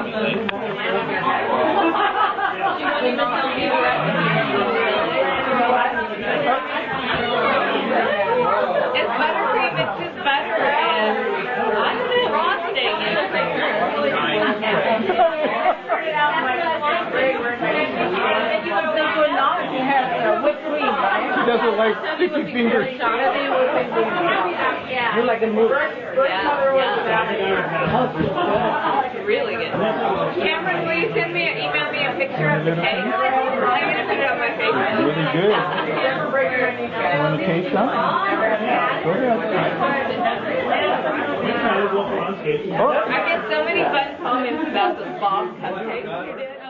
It's buttercream, it's just butter and frosting. She doesn't like sticky fingers. You're like a mover. Really good. Cameron, will you email me a picture of the cake? I'm going to put it on my Facebook. Really good. Okay, son. Go ahead. I get so many fun comments about the Bob cupcakes you did.